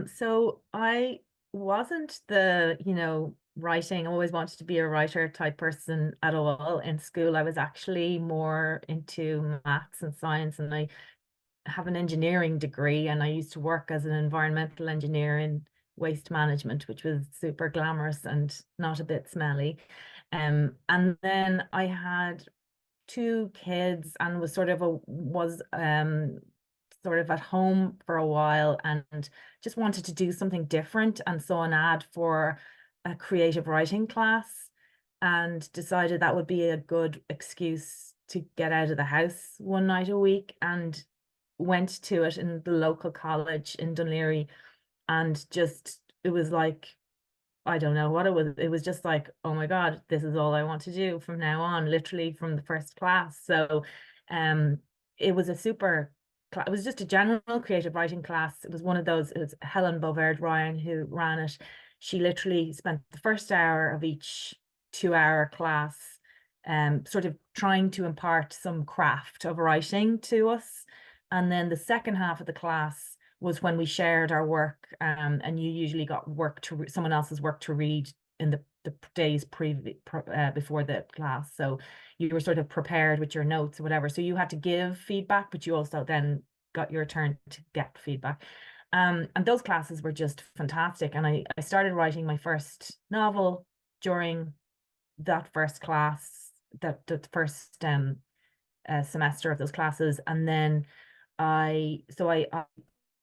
So I wasn't the, writing, I always wanted to be a writer type person at all. In school, I was actually more into maths and science, and I have an engineering degree, and I used to work as an environmental engineer in waste management, which was super glamorous and not a bit smelly. And then I had two kids and was sort of at home for a while and just wanted to do something different, and saw an ad for a creative writing class and decided that would be a good excuse to get out of the house one night a week, and went to it in the local college in Dunleary. And just it was like, I don't know what it was. It was just like, oh my God, this is all I want to do from now on, literally from the first class. So um it was a super it was just a general creative writing class. It was one of those, it was Helen Bovard Ryan who ran it. She literally spent the first hour of each 2 hour class sort of trying to impart some craft of writing to us. And then the second half of the class was when we shared our work, and you usually got work to someone else's work to read in the days before the class. So you were sort of prepared with your notes or whatever. So you had to give feedback, but you also then got your turn to get feedback. And those classes were just fantastic. And I started writing my first novel during that first class, that the first semester of those classes. And then I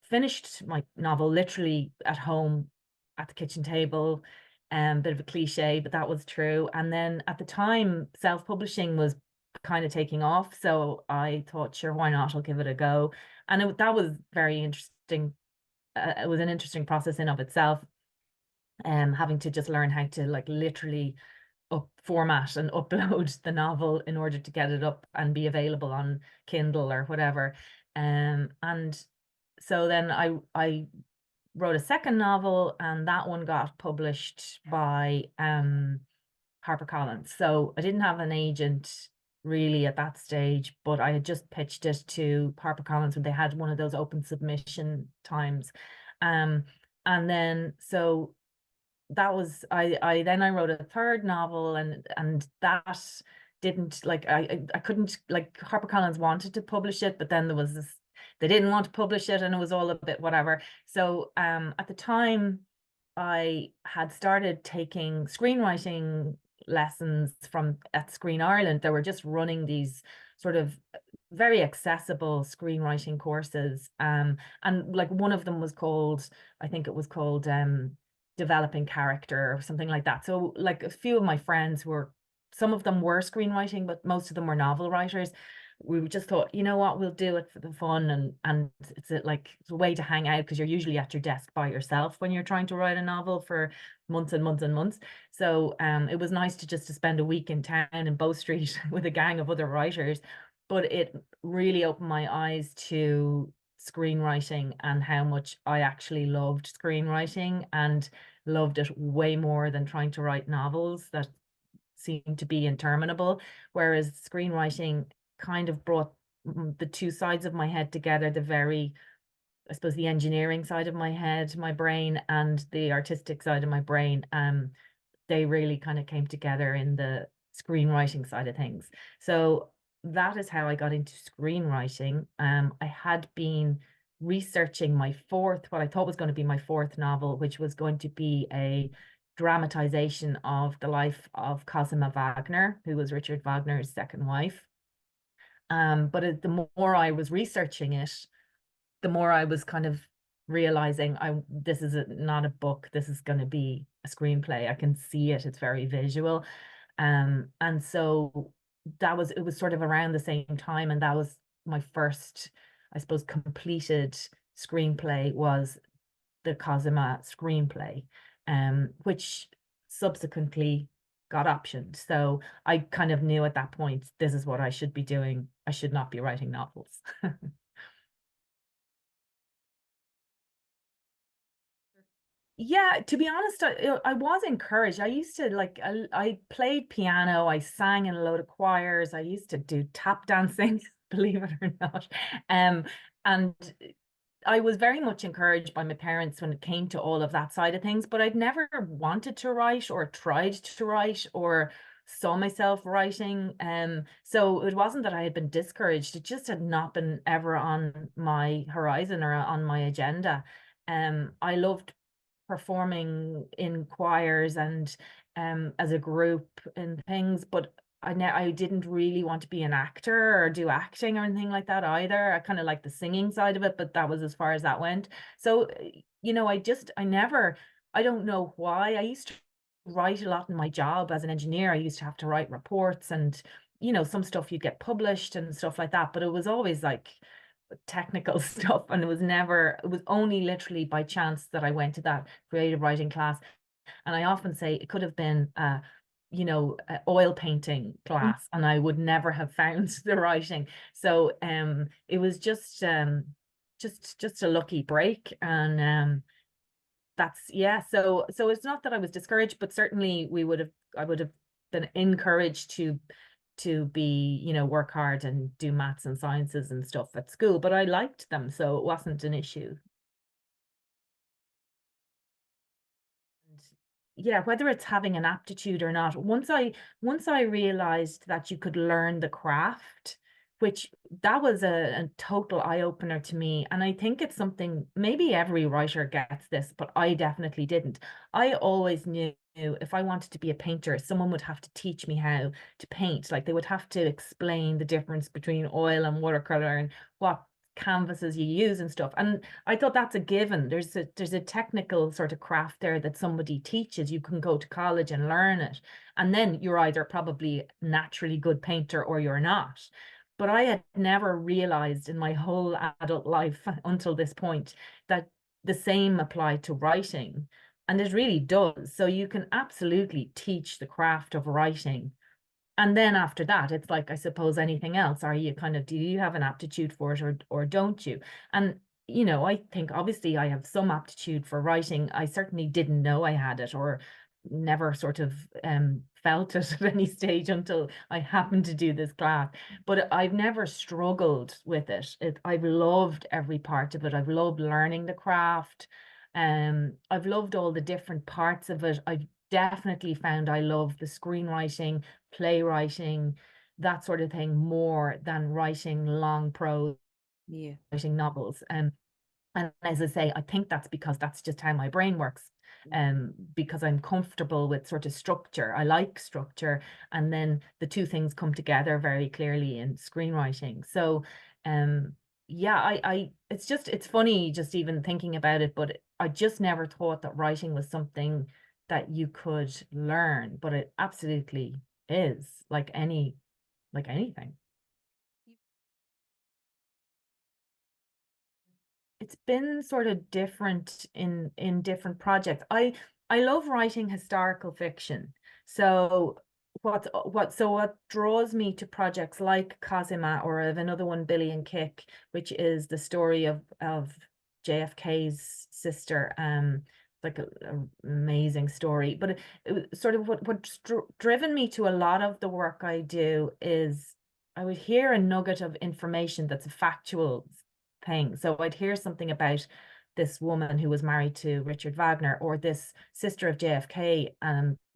finished my novel literally at home at the kitchen table. Bit of a cliche, but that was true. And then at the time, self-publishing was kind of taking off. So I thought, sure, why not? I'll give it a go. And that was very interesting. It was an interesting process in of itself. Having to just learn how to like literally format and upload the novel in order to get it up and be available on Kindle or whatever. And so then I wrote a second novel, and that one got published by HarperCollins. So I didn't have an agent really at that stage, but I had just pitched it to HarperCollins when they had one of those open submission times. Um, and then so that was I wrote a third novel, and that didn't like I couldn't, like, HarperCollins wanted to publish it, but then there was this, they didn't want to publish it, and it was all a bit whatever. So at the time I had started taking screenwriting lessons from at Screen Ireland. They were just running these sort of very accessible screenwriting courses. And like one of them was called, I think it was called developing character or something like that. So like a few of my friends were, some of them were screenwriting, but most of them were novel writers. We just thought, you know what, we'll do it for the fun, and it's a way to hang out, because you're usually at your desk by yourself when you're trying to write a novel for months and months and months. So it was nice to spend a week in town in Bow Street with a gang of other writers. But it really opened my eyes to screenwriting and how much I actually loved screenwriting, and loved it way more than trying to write novels that seemed to be interminable. Whereas screenwriting kind of brought the two sides of my head together, the very, I suppose, the engineering side of my head, my brain, and the artistic side of my brain. They really kind of came together in the screenwriting side of things. So that is how I got into screenwriting. I had been researching my fourth, what I thought was going to be my fourth novel, which was going to be a dramatization of the life of Cosima Wagner, who was Richard Wagner's second wife. But the more I was researching it, the more I was kind of realizing this is not a book, this is going to be a screenplay. I can see it, it's very visual. And so it was sort of around the same time, and that was my first, I suppose, completed screenplay, was the Cosima screenplay, which subsequently got optioned. So I kind of knew at that point, this is what I should be doing. I should not be writing novels. Yeah, to be honest, I was encouraged. I used to like, I played piano, I sang in a load of choirs, I used to do tap dancing, believe it or not. And I was very much encouraged by my parents when it came to all of that side of things, but I'd never wanted to write or tried to write or saw myself writing. So it wasn't that I had been discouraged. It just had not been ever on my horizon or on my agenda. I loved performing in choirs and as a group and things, but I didn't really want to be an actor or do acting or anything like that either. I kind of like the singing side of it, but that was as far as that went. So, I don't know why. I used to write a lot in my job as an engineer. I used to have to write reports and, some stuff you'd get published and stuff like that, but it was always like technical stuff, and it was only literally by chance that I went to that creative writing class. And I often say it could have been oil painting class, and I would never have found the writing. So it was just a lucky break. And that's yeah. So it's not that I was discouraged, but certainly I would have been encouraged to be, work hard and do maths and sciences and stuff at school, but I liked them, so it wasn't an issue. Yeah, whether it's having an aptitude or not, once I realized that you could learn the craft, which that was a total eye opener to me. And I think it's something maybe every writer gets this, but I definitely didn't. I always knew if I wanted to be a painter, someone would have to teach me how to paint. Like they would have to explain the difference between oil and watercolor and what canvases you use and stuff. And I thought that's a given. There's a technical sort of craft there that somebody teaches. You can go to college and learn it. And then you're either probably naturally good painter or you're not. But I had never realized in my whole adult life until this point that the same applied to writing. And it really does. So you can absolutely teach the craft of writing. And then after that, it's like, I suppose anything else, do you have an aptitude for it or don't you? And, I think obviously I have some aptitude for writing. I certainly didn't know I had it or never sort of felt it at any stage until I happened to do this class. But I've never struggled with it. I've loved every part of it. I've loved learning the craft. I've loved all the different parts of it. I've definitely found I love the screenwriting, playwriting, that sort of thing more than writing long prose, Yeah. writing novels. And as I say, I think that's because that's just how my brain works. Because I'm comfortable with sort of structure. I like structure, and then the two things come together very clearly in screenwriting. So yeah, it's funny just even thinking about it, but I just never thought that writing was something that you could learn, but it absolutely is like anything. It's been sort of different in different projects. I love writing historical fiction. So what draws me to projects like Cosima, or of another one, Billy and Kick, which is the story of JFK's sister. Like a amazing story. But it sort of what's driven me to a lot of the work I do is I would hear a nugget of information that's a factual thing. So I'd hear something about this woman who was married to Richard Wagner, or this sister of JFK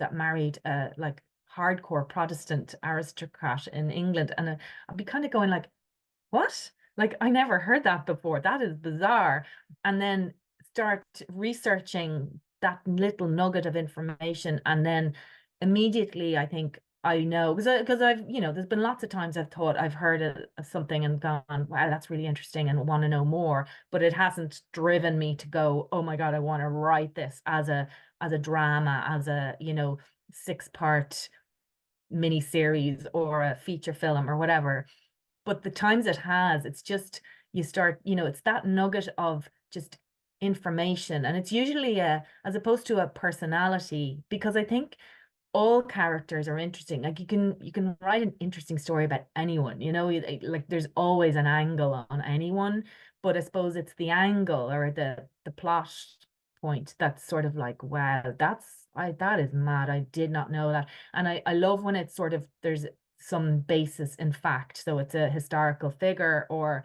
that married a like hardcore Protestant aristocrat in England. And I'd be kind of going like, what? Like, I never heard that before. That is bizarre. And then start researching that little nugget of information. And then immediately I think I know, because I've, there's been lots of times I've thought I've heard something and gone, wow, that's really interesting and want to know more, but it hasn't driven me to go, oh my God, I want to write this as a drama, as a, 6-part mini series or a feature film or whatever. But the times it has, it's just you start, it's that nugget of just information, and it's usually as opposed to a personality, because I think all characters are interesting. Like you can write an interesting story about anyone, like there's always an angle on anyone, but I suppose it's the angle or the plot point that's sort of like, wow, that is mad. I did not know that. And I love when it's sort of there's some basis in fact. So it's a historical figure or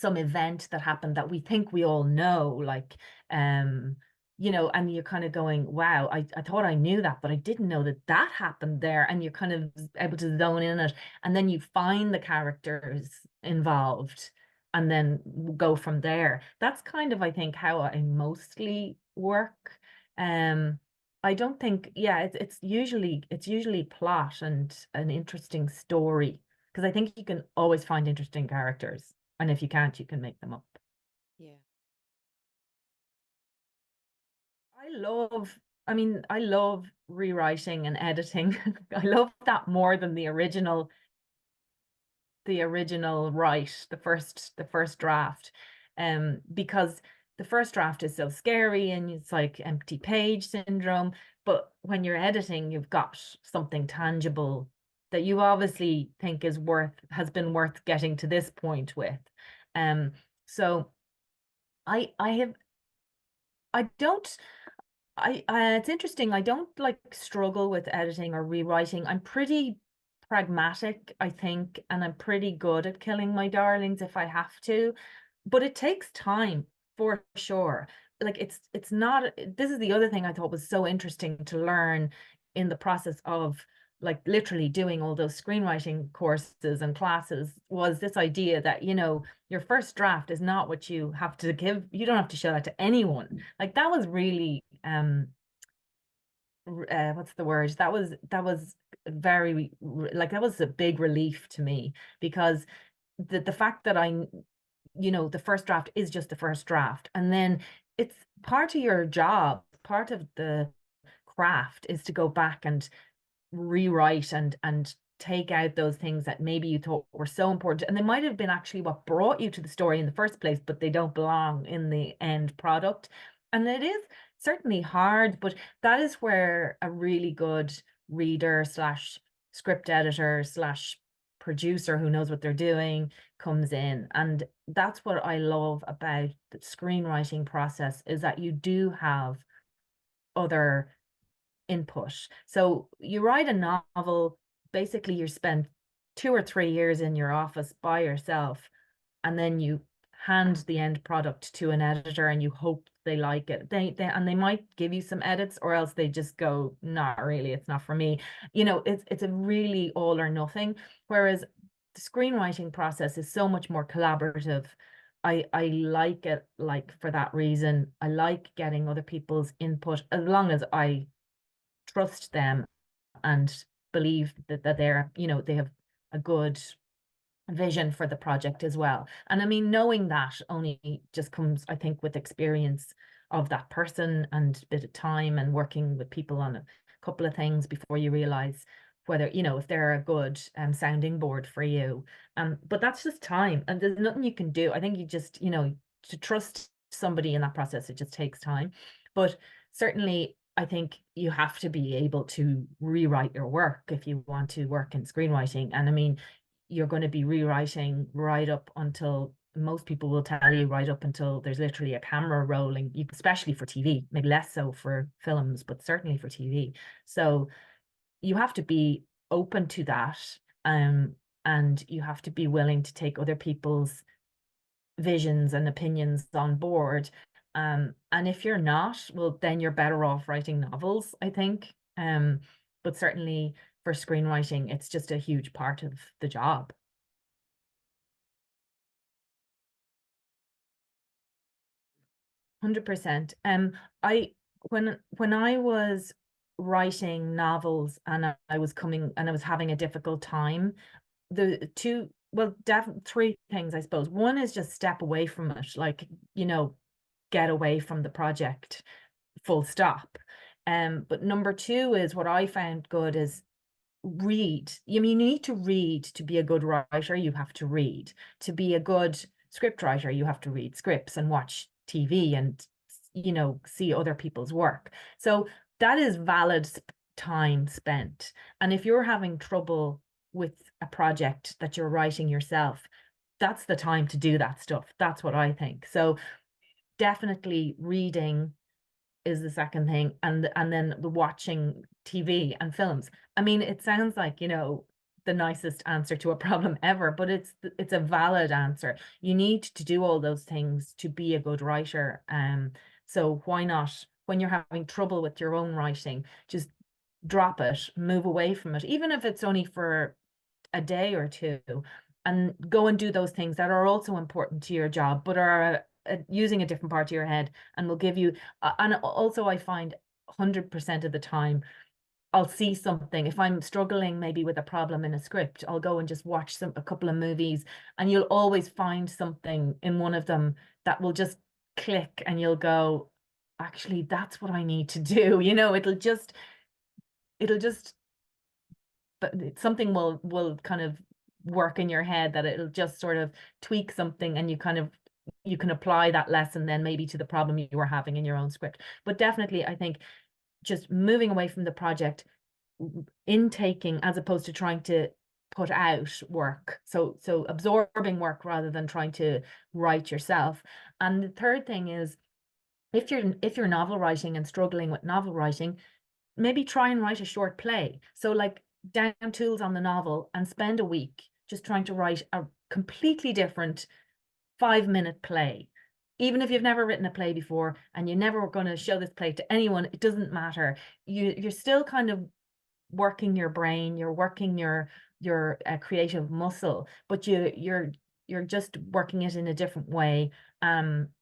some event that happened that we think we all know, like, and you're kind of going, wow, I thought I knew that, but I didn't know that that happened there. And you're kind of able to zone in it. And then you find the characters involved and then go from there. That's kind of, I think, how I mostly work. I don't think, yeah, it's usually plot and an interesting story, because I think you can always find interesting characters. And if you can't, you can make them up. Yeah. I love rewriting and editing. I love that more than the original write, the first draft. Because the first draft is so scary and it's like empty page syndrome. But when you're editing, you've got something tangible that you obviously think has been worth getting to this point with. So I have I don't it's interesting. I don't like struggle with editing or rewriting. I'm pretty pragmatic, I think, and I'm pretty good at killing my darlings if I have to, but it takes time for sure. Like it's not, this is the other thing I thought was so interesting to learn in the process of like literally doing all those screenwriting courses and classes, was this idea that, your first draft is not what you have to give. You don't have to show that to anyone. Like that was really what's the word? That was very like that was a big relief to me, because the fact that the first draft is just the first draft, and then it's part of your job, part of the craft is to go back and rewrite and take out those things that maybe you thought were so important, and they might have been actually what brought you to the story in the first place, but they don't belong in the end product. And it is certainly hard, but that is where a really good reader slash script editor slash producer who knows what they're doing comes in. And that's what I love about the screenwriting process, is that you do have other input. So you write a novel, basically you spend 2 or 3 years in your office by yourself, and then you hand the end product to an editor and you hope they like it. They might give you some edits, or else they just go, not really, it's not for me. It's a really all or nothing. Whereas the screenwriting process is so much more collaborative. I like it, like, for that reason. I like getting other people's input, as long as I trust them and believe that they have a good vision for the project as well. And I mean, knowing that only just comes, I think, with experience of that person and a bit of time and working with people on a couple of things before you realize whether, if they're a good sounding board for you. But that's just time, and there's nothing you can do. I think you just, to trust somebody in that process, it just takes time. But certainly I think you have to be able to rewrite your work if you want to work in screenwriting. And I mean, you're going to be rewriting right up until, most people will tell you, right up until there's literally a camera rolling, especially for TV, maybe less so for films, but certainly for TV. So you have to be open to that. Um, and you have to be willing to take other people's visions and opinions on board. And if you're not, well, then you're better off writing novels, I think. But certainly for screenwriting, it's just a huge part of the job. 100%. I when I was writing novels and I was coming and I was having a difficult time, the two, well, definitely three things, I suppose. One is just step away from it, like, get away from the project, full stop. But number two is, what I found good is read. You mean, you need to read to be a good writer, you have to read. To be a good script writer, you have to read scripts and watch TV and, see other people's work. So that is valid time spent. And if you're having trouble with a project that you're writing yourself, that's the time to do that stuff. That's what I think. So definitely reading is the second thing, and then the watching TV and films. I mean, it sounds like, the nicest answer to a problem ever, but it's a valid answer. You need to do all those things to be a good writer. So why not, when you're having trouble with your own writing, just drop it, move away from it, even if it's only for a day or two, and go and do those things that are also important to your job, but are using a different part of your head and will give you. And also, I find 100% of the time, I'll see something. If I'm struggling maybe with a problem in a script, I'll go and just watch a couple of movies, and you'll always find something in one of them that will just click, and you'll go, actually, that's what I need to do. It'll just but something will kind of work in your head, that it'll just sort of tweak something, and you can apply that lesson then maybe to the problem you were having in your own script. But definitely, I think just moving away from the project, intaking as opposed to trying to put out work. So absorbing work rather than trying to write yourself. And the third thing is, if you're novel writing and struggling with novel writing, maybe try and write a short play. So like, down tools on the novel and spend a week just trying to write a completely different 5-minute play. Even if you've never written a play before and you never were going to show this play to anyone, it doesn't matter. You're still kind of working your brain, you're working your creative muscle, but you're just working it in a different way.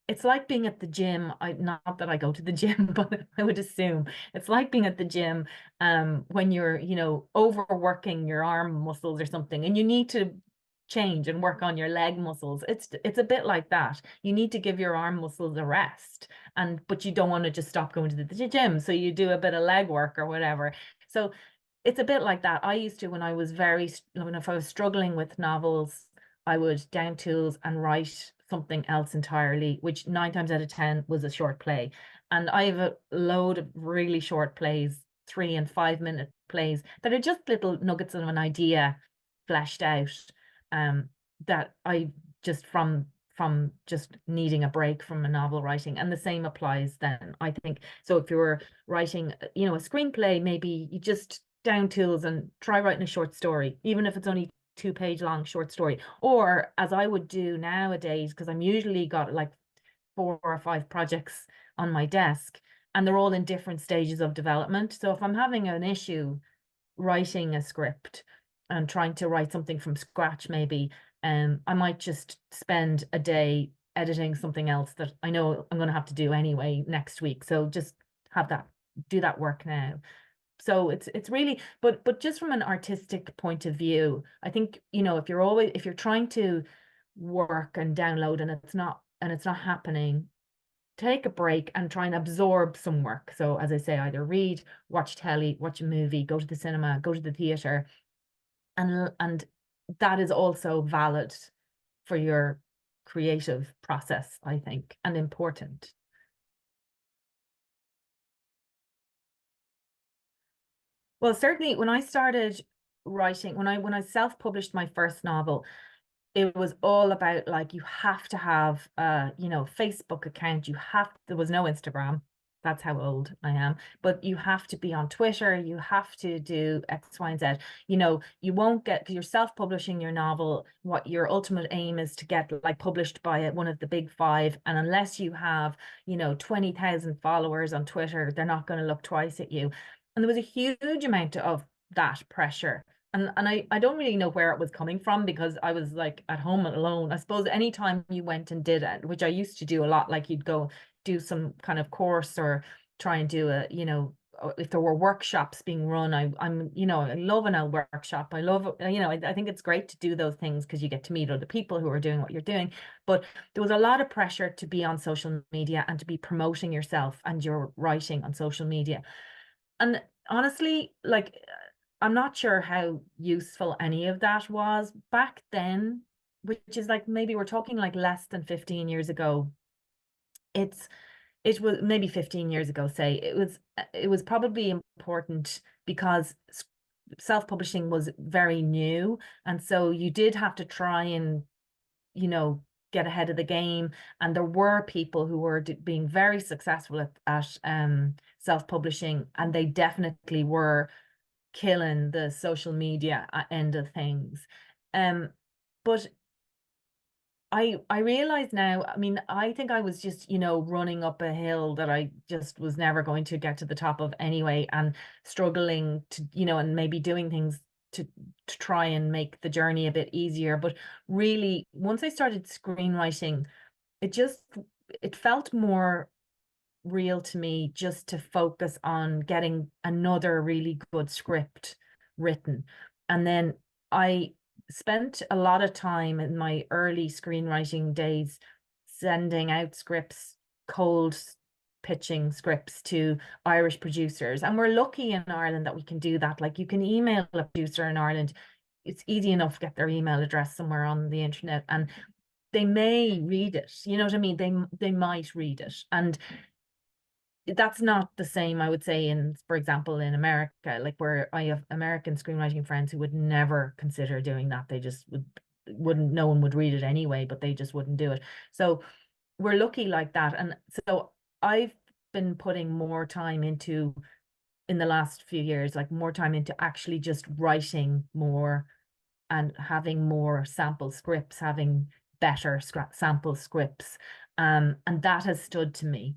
It's like being at the gym. Not that I go to the gym, but I would assume it's like being at the gym when you're, overworking your arm muscles or something, and you need to change and work on your leg muscles. It's a bit like that. You need to give your arm muscles a rest, but you don't want to just stop going to the gym, so you do a bit of leg work or whatever. So it's a bit like that. I used to, when if I was struggling with novels, I would down tools and write something else entirely, which 9 times out of 10 was a short play. And I have a load of really short plays, 3 and 5 minute plays, that are just little nuggets of an idea fleshed out, that I just from just needing a break from a novel writing. And the same applies then, I think. So if you're writing, a screenplay, maybe you just down tools and try writing a short story, even if it's only 2-page long short story. Or as I would do nowadays, because I'm usually got like 4 or 5 projects on my desk, and they're all in different stages of development. So if I'm having an issue writing a script and trying to write something from scratch, maybe, I might just spend a day editing something else that I know I'm going to have to do anyway next week. So just do that work now. So it's really, but just from an artistic point of view, I think, if you're trying to work and download and it's not happening, take a break and try and absorb some work. So as I say, either read, watch telly, watch a movie, go to the cinema, go to the theater, and that is also valid for your creative process, I think, and important. Well, certainly when I started writing, when I self-published my first novel, it was all about, like, you have to have a, Facebook account. There was no Instagram. That's how old I am. But you have to be on Twitter. You have to do X, Y, and Z. You won't get, because you're self-publishing your novel. What your ultimate aim is to get like published by one of the big 5. And unless you have, 20,000 followers on Twitter, they're not going to look twice at you. And there was a huge amount of that pressure. And I don't really know where it was coming from, because I was like at home alone. I suppose anytime you went and did it, which I used to do a lot, like you'd go do some kind of course or try and do if there were workshops being run, I love an old workshop. I love, I think it's great to do those things because you get to meet other people who are doing what you're doing. But there was a lot of pressure to be on social media and to be promoting yourself and your writing on social media. And honestly, like, I'm not sure how useful any of that was back then, which is like, maybe we're talking like less than 15 years ago. It was maybe 15 years ago, say. It was probably important because self-publishing was very new, and so you did have to try and, you know, get ahead of the game. And there were people who were being very successful at self-publishing, and they definitely were killing the social media end of things. But I realize now, I mean, I think I was just, running up a hill that I just was never going to get to the top of anyway, and struggling to, and maybe doing things to try and make the journey a bit easier. But really, once I started screenwriting, it just it felt more real to me just to focus on getting another really good script written. And then I spent a lot of time in my early screenwriting days sending out scripts, cold pitching scripts to Irish producers. And we're lucky in Ireland that we can do that. Like, you can email a producer in Ireland. It's easy enough to get their email address somewhere on the internet, and they may read it. You know what I mean? They might read it. And that's not the same, I would say, in, for example, in America, like, where I have American screenwriting friends who would never consider doing that. They just wouldn't, no one would read it anyway, but they just wouldn't do it. So we're lucky like that. And so I've been putting more time into, in the last few years, like more time into actually just writing more and having more sample scripts, having better sample scripts. And that has stood to me,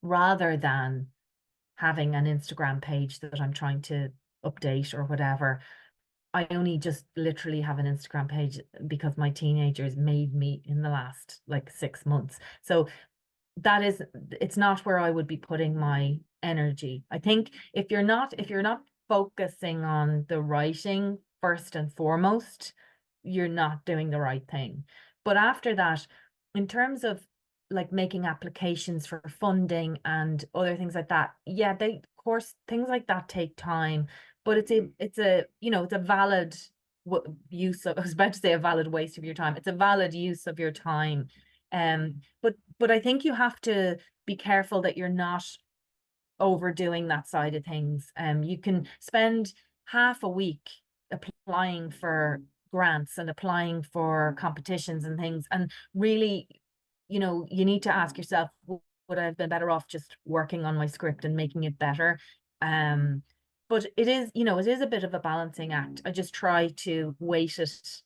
rather than having an Instagram page that I'm trying to update or whatever. I only just literally have an Instagram page because my teenagers made me in the last like 6 months. So it's not where I would be putting my energy. I think if you're not focusing on the writing first and foremost, you're not doing the right thing. But after that, in terms of like making applications for funding and other things like that, yeah, of course, things like that take time, but it's a valid use of, I was about to say a valid waste of your time. It's a valid use of your time. But I think you have to be careful that you're not overdoing that side of things. You can spend half a week applying for grants and applying for competitions and things, and really, you need to ask yourself, would I have been better off just working on my script and making it better? But it is a bit of a balancing act. I just try to weight it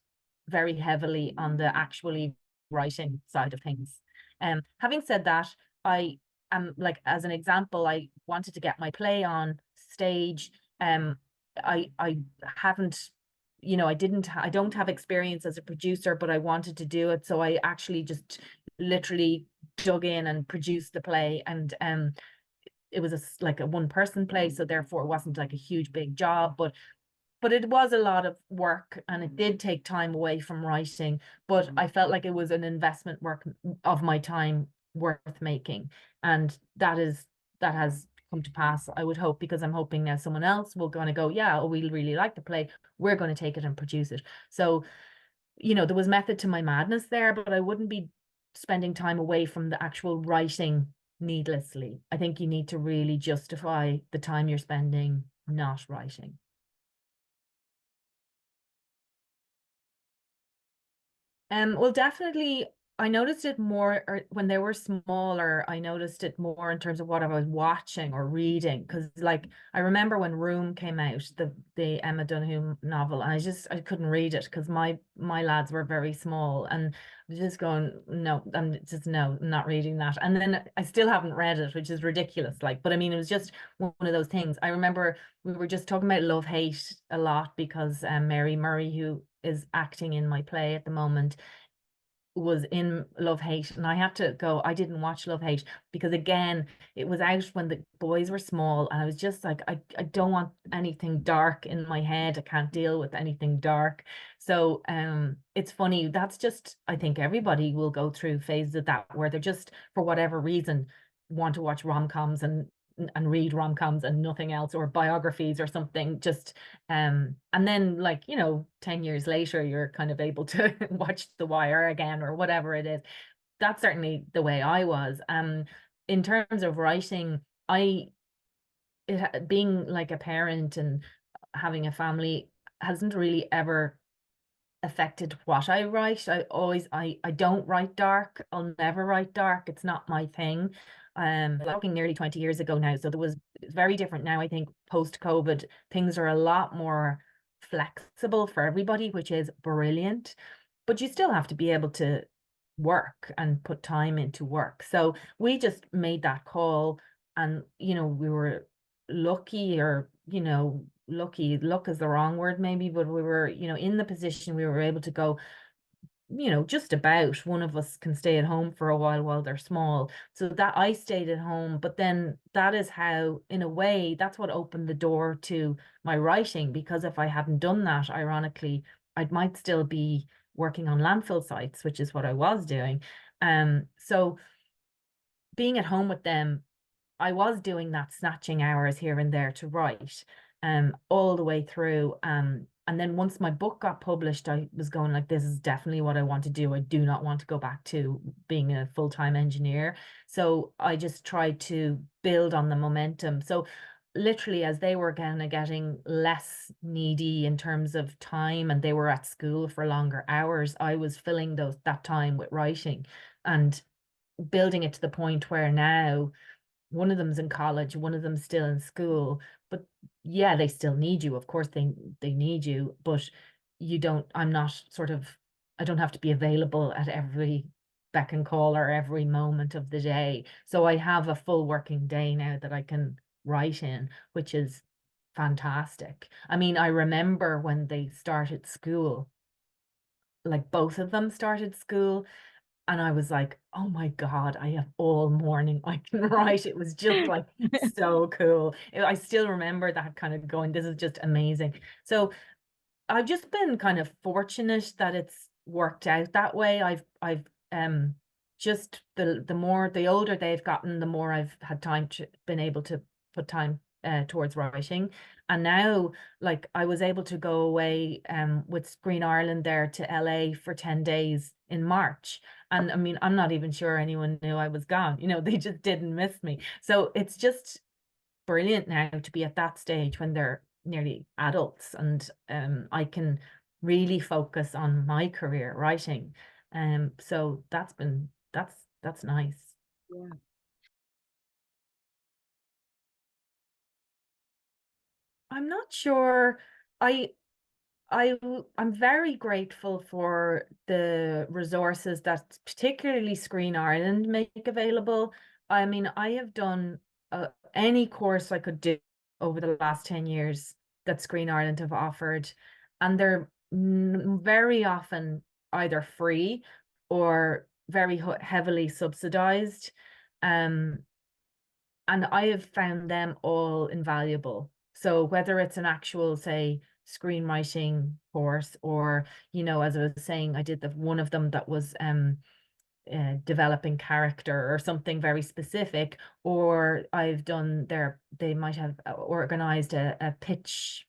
very heavily on the actually writing side of things. Having said that, I am, like, as an example, I wanted to get my play on stage. I haven't, I don't have experience as a producer, but I wanted to do it. So I actually just literally dug in and produced the play. And it was like a one person play, so therefore it wasn't like a huge big job, but it was a lot of work, and it did take time away from writing, but I felt like it was an investment work of my time worth making. And that has come to pass, I would hope, because I'm hoping now someone else will going to go, yeah, oh, we really like the play, we're going to take it and produce it. So, there was method to my madness there, but I wouldn't be spending time away from the actual writing needlessly. I think you need to really justify the time you're spending not writing. Well, definitely, I noticed it more, or when they were smaller, I noticed it more in terms of what I was watching or reading. Because, like, I remember when Room came out, the Emma Donoghue novel, and I couldn't read it because my lads were very small, and I was just going, no, I'm not reading that. And then I still haven't read it, which is ridiculous. Like, but I mean, it was just one of those things. I remember we were just talking about love hate a lot because Mary Murray, who is acting in my play at the moment, was in Love Hate, and I had to go, I didn't watch Love Hate because, again, it was out when the boys were small, and I was just like, I don't want anything dark in my head. I can't deal with anything dark. So it's funny, that's just, I think everybody will go through phases of that where they're just, for whatever reason, want to watch rom-coms and read rom-coms and nothing else, or biographies or something, just and then, like, 10 years later you're kind of able to watch The Wire again or whatever it is. That's certainly the way I was. In terms of writing, being like a parent and having a family hasn't really ever affected what I write. I don't write dark. I'll never write dark. It's not my thing. Talking nearly 20 years ago now, so it's very different now. I think post-COVID, things are a lot more flexible for everybody, which is brilliant. But you still have to be able to work and put time into work. So we just made that call, and we were lucky, or lucky, luck is the wrong word maybe, but we were, in the position we were able to go, just about one of us can stay at home for a while they're small. So that I stayed at home, but then that is how, in a way, that's what opened the door to my writing, because if I hadn't done that, ironically, I might still be working on landfill sites, which is what I was doing. So being at home with them, I was doing that, snatching hours here and there to write, all the way through. And then once my book got published, I was going like, this is definitely what I want to do. I do not want to go back to being a full-time engineer. So I just tried to build on the momentum. So literally, as they were kind of getting less needy in terms of time, and they were at school for longer hours, I was filling that time with writing and building it to the point where now one of them's in college, one of them's still in school, but yeah, they still need you. Of course, they need you, but you don't. I'm not sort of. I don't have to be available at every beck and call or every moment of the day. So I have a full working day now that I can write in, which is fantastic. I mean, I remember when they started school, like both of them started school, and I was like, oh my God, I have all morning I can write. It was just like so cool. I still remember that, kind of going, this is just amazing. So I've just been kind of fortunate that it's worked out that way. I've just the older they've gotten, the more I've had time to been able to put time towards writing. And now, like, I was able to go away with Screen Ireland there to LA for 10 days in March. And I mean, I'm not even sure anyone knew I was gone. They just didn't miss me. So it's just brilliant now to be at that stage when they're nearly adults, and I can really focus on my career writing. So that's nice. Yeah. I'm not sure. I I'm very grateful for the resources that particularly Screen Ireland make available. I mean, I have done any course I could do over the last 10 years that Screen Ireland have offered, and they're very often either free or very heavily subsidized. Um, and I have found them all invaluable. So whether it's an actual, say, screenwriting course, or, as I was saying, I did one of them that was developing character or something very specific, or I've done they might have organized a pitch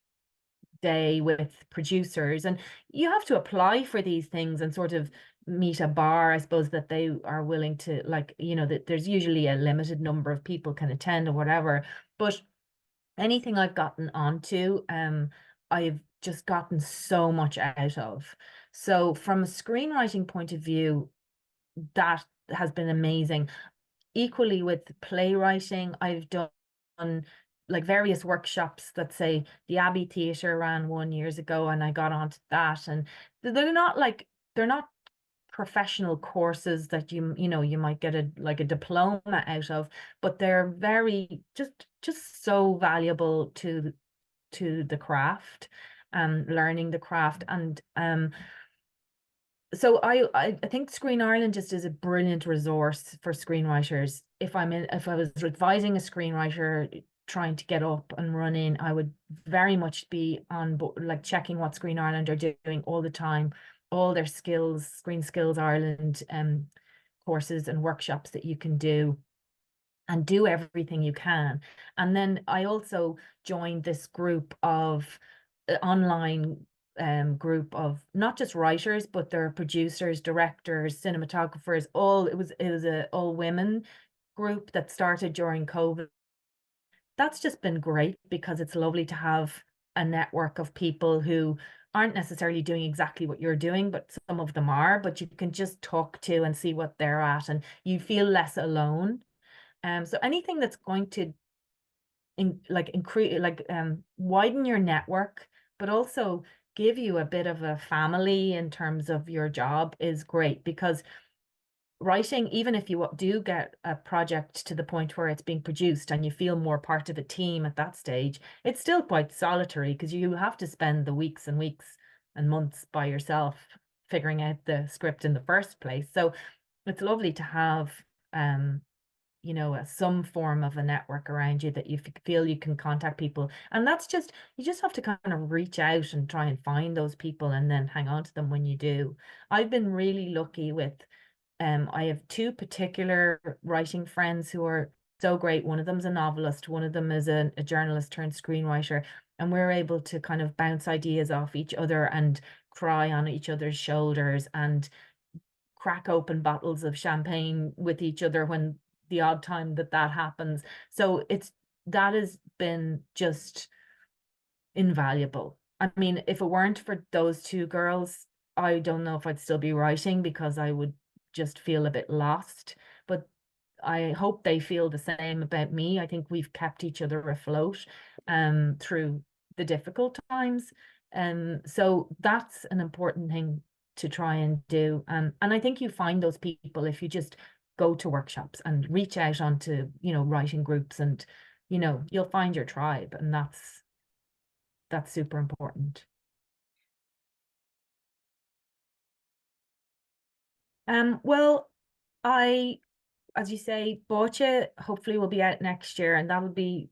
day with producers, and you have to apply for these things and sort of meet a bar, I suppose, that they are willing to, like, that there's usually a limited number of people can attend or whatever. But anything I've gotten onto, I've just gotten so much out of. So from a screenwriting point of view, that has been amazing. Equally with playwriting, I've done like various workshops that, say, the Abbey Theatre ran one years ago, and I got onto that. And they're not professional courses that you might get a diploma out of, but they're very just so valuable to the craft, learning the craft. And so I think Screen Ireland just is a brilliant resource for screenwriters. If I was advising a screenwriter trying to get up and running, I would very much be on board, like checking what Screen Ireland are doing all the time, all their skills, Screen Skills Ireland courses and workshops that you can do, and do everything you can. And then I also joined this group of online group of not just writers, but they're producers, directors, cinematographers, it was a all women group that started during COVID. That's just been great, because it's lovely to have a network of people who aren't necessarily doing exactly what you're doing, but some of them are, but you can just talk to and see what they're at, and you feel less alone. So anything that's going to increase, widen your network, but also give you a bit of a family in terms of your job is great, because writing, even if you do get a project to the point where it's being produced and you feel more part of a team at that stage, it's still quite solitary because you have to spend the weeks and weeks and months by yourself figuring out the script in the first place. So it's lovely to have some form of a network around you that you feel you can contact people. And that's just, you just have to kind of reach out and try and find those people and then hang on to them when you do. I've been really lucky with, I have two particular writing friends who are so great. One of them's a novelist, one of them is a journalist turned screenwriter, and we're able to kind of bounce ideas off each other and cry on each other's shoulders and crack open bottles of champagne with each other when the odd time that happens. So that has been just invaluable. I mean, if it weren't for those two girls, I don't know if I'd still be writing, because I would just feel a bit lost. But I hope they feel the same about me. I think we've kept each other afloat through the difficult times. So that's an important thing to try and do. And I think you find those people if you just go to workshops and reach out onto, writing groups, and, you'll find your tribe, and that's super important. Well, I, as you say, BÁITE hopefully will be out next year, and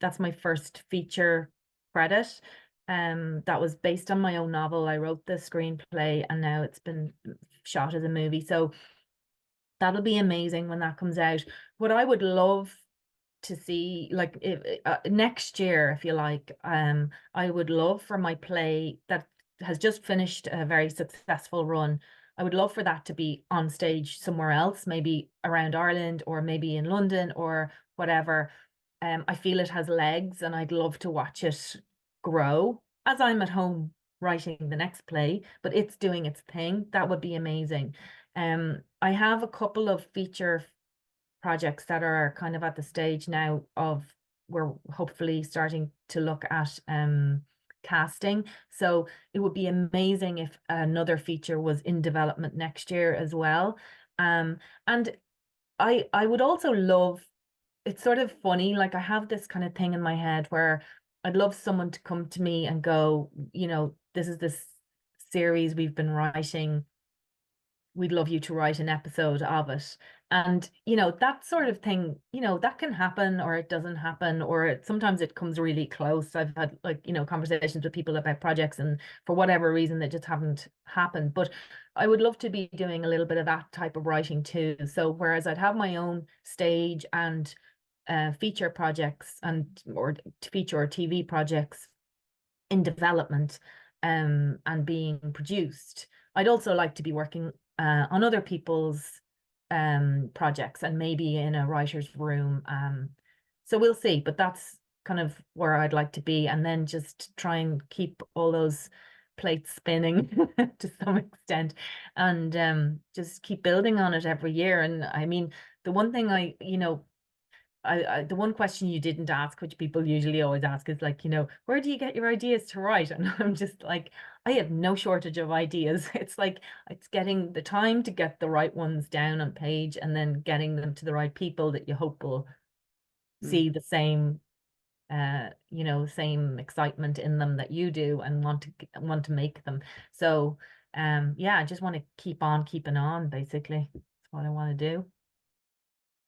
that's my first feature credit. That was based on my own novel. I wrote the screenplay, and now it's been shot as a movie. So that'll be amazing when that comes out. What I would love to see, like, if next year, if you like, I would love for my play that has just finished a very successful run. I would love for that to be on stage somewhere else, maybe around Ireland or maybe in London or whatever. I feel it has legs, and I'd love to watch it grow as I'm at home writing the next play, but it's doing its thing. That would be amazing. I have a couple of feature projects that are kind of at the stage now of we're hopefully starting to look at casting. So it would be amazing if another feature was in development next year as well. And I would also love, it's sort of funny, like I have this kind of thing in my head where I'd love someone to come to me and go, this is this series we've been writing, we'd love you to write an episode of it. And, that sort of thing, that can happen or it doesn't happen, or sometimes it comes really close. I've had conversations with people about projects, and for whatever reason, they just haven't happened. But I would love to be doing a little bit of that type of writing too. So whereas I'd have my own stage and feature projects or feature or TV projects in development and being produced, I'd also like to be working on other people's projects and maybe in a writer's room. So we'll see, but that's kind of where I'd like to be, and then just try and keep all those plates spinning to some extent, and just keep building on it every year. And I mean, the one thing the one question you didn't ask, which people usually always ask, is like, where do you get your ideas to write? And I'm just like, I have no shortage of ideas. It's like, it's getting the time to get the right ones down on page, and then getting them to the right people that you hope will see the same, same excitement in them that you do, and want to make them. So, yeah, I just want to keep on keeping on, basically. That's what I want to do.